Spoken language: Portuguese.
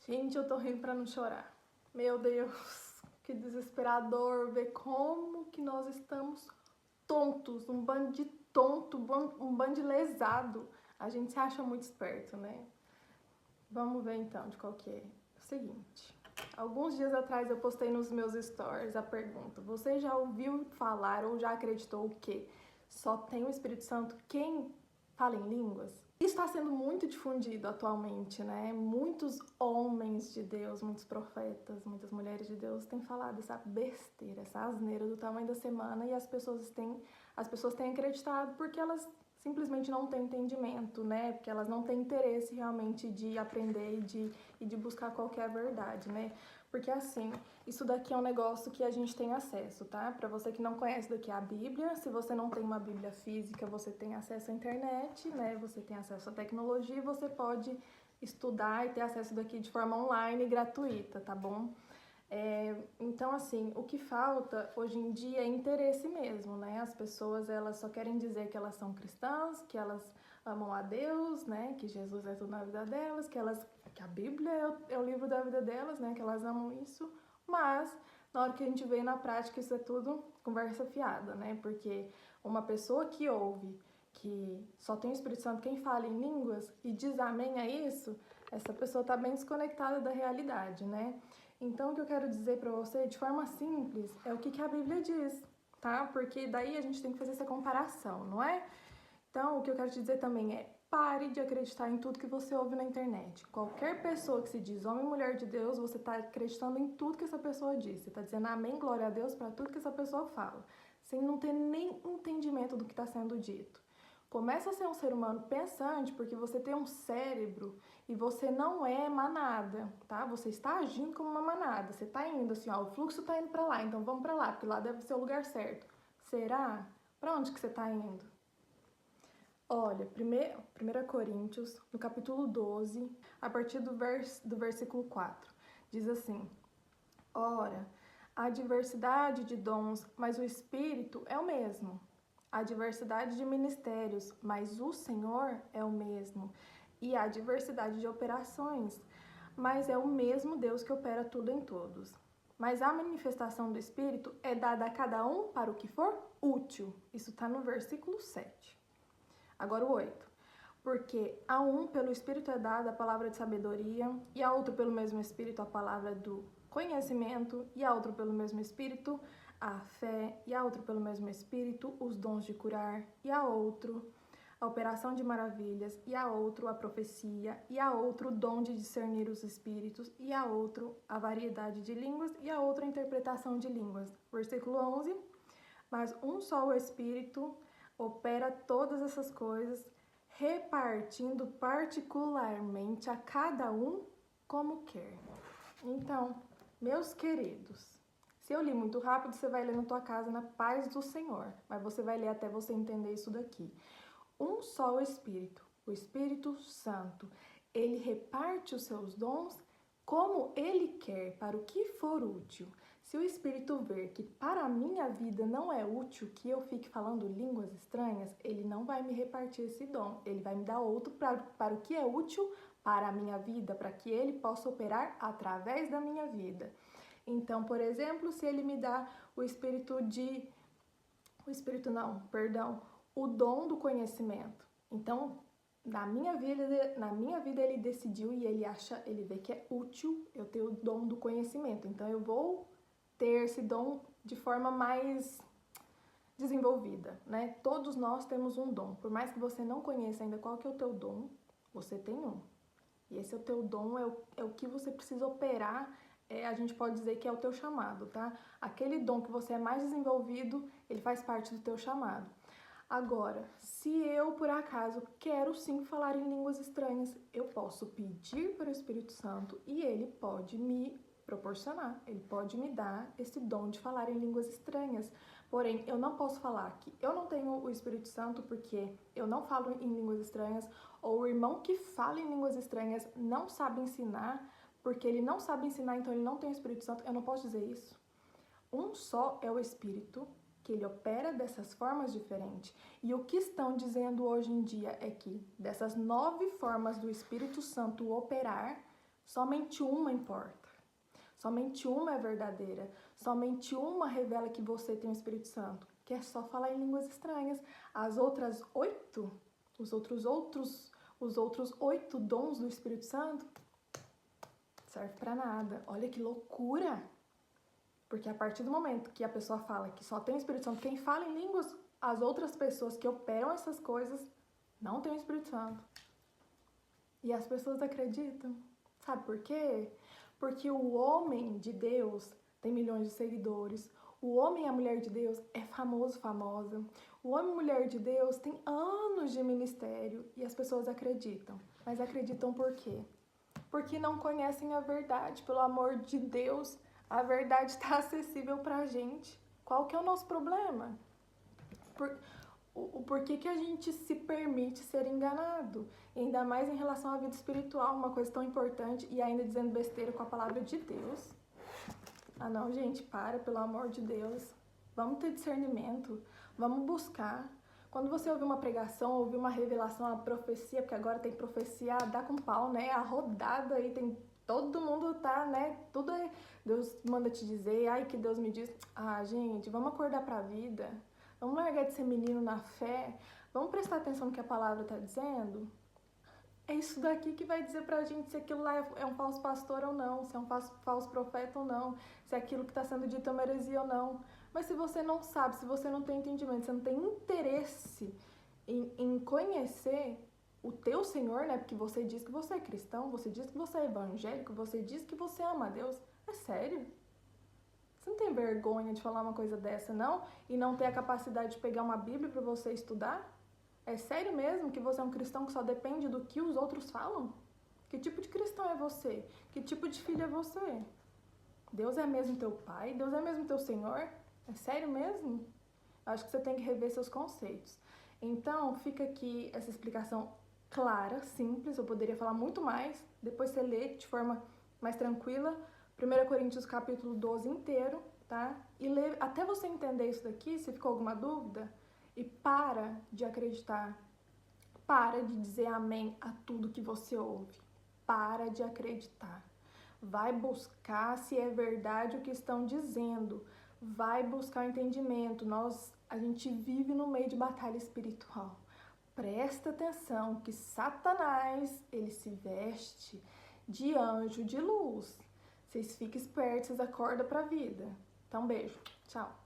Gente, eu tô rindo pra não chorar. Meu Deus, que desesperador ver como que nós estamos tontos, um bando de tonto, um bando de lesado. A gente se acha muito esperto, né? Vamos ver então de qual que é. O seguinte, alguns dias atrás eu postei nos meus stories a pergunta: você já ouviu falar ou já acreditou que só tem o Espírito Santo quem fala em línguas? Isso está sendo muito difundido atualmente, né? Muitos homens de Deus, muitos profetas, muitas mulheres de Deus têm falado essa besteira, essa asneira do tamanho da semana e as pessoas têm acreditado porque elas simplesmente não têm entendimento, né? Porque elas não têm interesse realmente de aprender e de buscar qualquer verdade, né? Porque assim, isso daqui é um negócio que a gente tem acesso, tá? Para você que não conhece daqui a Bíblia, se você não tem uma Bíblia física, você tem acesso à internet, né? Você tem acesso à tecnologia, você pode estudar e ter acesso daqui de forma online gratuita, tá bom? Então, assim, o que falta hoje em dia é interesse mesmo, né? As pessoas, elas só querem dizer que elas são cristãs, que elas amam a Deus, né? Que Jesus é tudo na vida delas, que a Bíblia é o livro da vida delas, né? Que elas amam isso, mas na hora que a gente vê na prática, isso é tudo conversa fiada, né? Porque uma pessoa que ouve que só tem o Espírito Santo quem fala em línguas e diz amém a isso, essa pessoa está bem desconectada da realidade, né? Então, o que eu quero dizer para você, de forma simples, é o que a Bíblia diz, tá? Porque daí a gente tem que fazer essa comparação, não é? Então, o que eu quero te dizer também é: pare de acreditar em tudo que você ouve na internet. Qualquer pessoa que se diz homem e mulher de Deus, você está acreditando em tudo que essa pessoa diz. Você está dizendo amém, glória a Deus para tudo que essa pessoa fala, sem não ter nem entendimento do que está sendo dito. Começa a ser um ser humano pensante, porque você tem um cérebro e você não é manada, tá? Você está agindo como uma manada. Você está indo assim, ó, o fluxo está indo para lá, então vamos para lá, porque lá deve ser o lugar certo. Será? Para onde que você está indo? Olha, 1 Coríntios, no capítulo 12, a partir do versículo 4, diz assim: ora, há diversidade de dons, mas o Espírito é o mesmo. Há diversidade de ministérios, mas o Senhor é o mesmo. E há diversidade de operações, mas é o mesmo Deus que opera tudo em todos. Mas a manifestação do Espírito é dada a cada um para o que for útil. Isso está no versículo 7. Agora o 8. Porque a um pelo Espírito é dada a palavra de sabedoria, e a outro pelo mesmo Espírito a palavra do conhecimento, e a outro pelo mesmo Espírito a fé, e a outro pelo mesmo Espírito os dons de curar, e a outro a operação de maravilhas, e a outro a profecia, e a outro o dom de discernir os espíritos, e a outro a variedade de línguas, e a outro a interpretação de línguas. Versículo 11. Mas um só o Espírito opera todas essas coisas, repartindo particularmente a cada um como quer. Então, meus queridos, se eu li muito rápido, você vai ler na tua casa na paz do Senhor, mas você vai ler até você entender isso daqui. Um só o Espírito Santo, ele reparte os seus dons como ele quer, para o que for útil. Se o Espírito ver que para a minha vida não é útil que eu fique falando línguas estranhas, ele não vai me repartir esse dom. Ele vai me dar outro para o que é útil para a minha vida, para que ele possa operar através da minha vida. Então, por exemplo, se ele me dá o dom do conhecimento. Então, na minha vida ele decidiu e ele vê que é útil eu ter o dom do conhecimento. Então eu vou ter esse dom de forma mais desenvolvida, né? Todos nós temos um dom. Por mais que você não conheça ainda qual que é o teu dom, você tem um. E esse é o teu dom, é o que você precisa operar, a gente pode dizer que é o teu chamado, tá? Aquele dom que você é mais desenvolvido, ele faz parte do teu chamado. Agora, se eu, por acaso, quero sim falar em línguas estranhas, eu posso pedir para o Espírito Santo e ele pode me proporcionar, ele pode me dar esse dom de falar em línguas estranhas. Porém, eu não posso falar que eu não tenho o Espírito Santo porque eu não falo em línguas estranhas, ou o irmão que fala em línguas estranhas não sabe ensinar, porque ele não sabe ensinar, então ele não tem o Espírito Santo. Eu não posso dizer isso. Um só é o Espírito, que ele opera dessas formas diferentes. E o que estão dizendo hoje em dia é que dessas 9 formas do Espírito Santo operar, Somente uma importa. Somente uma é verdadeira. Somente uma revela que você tem o Espírito Santo, que é só falar em línguas estranhas. As outras 8, os outros 8 dons do Espírito Santo, serve para nada. Olha que loucura! Porque a partir do momento que a pessoa fala que só tem o Espírito Santo, quem fala em línguas, as outras pessoas que operam essas coisas não têm o Espírito Santo. E as pessoas acreditam. Sabe por quê? Porque o homem de Deus tem milhões de seguidores. O homem e a mulher de Deus é famoso, famosa. O homem e a mulher de Deus tem anos de ministério e as pessoas acreditam. Mas acreditam por quê? Porque não conhecem a verdade. Pelo amor de Deus, a verdade está acessível pra gente. Qual que é o nosso problema? Por que a gente se permite ser enganado? E ainda mais em relação à vida espiritual, uma coisa tão importante, e ainda dizendo besteira com a palavra de Deus. Ah não, gente, pelo amor de Deus. Vamos ter discernimento, vamos buscar. Quando você ouvir uma pregação, ouvir uma revelação, uma profecia, porque agora tem profecia, dá com pau, né? A rodada aí, tem todo mundo tá, né? Tudo é Deus manda te dizer, ai que Deus me diz. Ah, gente, vamos acordar pra vida. Vamos largar de ser menino na fé. Vamos prestar atenção no que a palavra está dizendo? É isso daqui que vai dizer pra gente se aquilo lá é um falso pastor ou não, se é um falso profeta ou não, se aquilo que está sendo dito é uma heresia ou não. Mas se você não sabe, se você não tem entendimento, se você não tem interesse em conhecer o teu Senhor, né? Porque você diz que você é cristão, você diz que você é evangélico, você diz que você ama a Deus. É sério? Você não tem vergonha de falar uma coisa dessa, não? E não ter a capacidade de pegar uma Bíblia para você estudar? É sério mesmo que você é um cristão que só depende do que os outros falam? Que tipo de cristão é você? Que tipo de filho é você? Deus é mesmo teu pai? Deus é mesmo teu Senhor? É sério mesmo? Acho que você tem que rever seus conceitos. Então, fica aqui essa explicação clara, simples. Eu poderia falar muito mais. Depois você lê de forma mais tranquila. 1 Coríntios capítulo 12 inteiro, tá? E lê até você entender isso daqui, se ficou alguma dúvida, e para de acreditar. Para de dizer amém a tudo que você ouve. Para de acreditar. Vai buscar se é verdade o que estão dizendo. Vai buscar o entendimento. A gente vive no meio de batalha espiritual. Presta atenção que Satanás, ele se veste de anjo de luz. Vocês fiquem espertos, vocês acordam pra vida. Então, beijo. Tchau.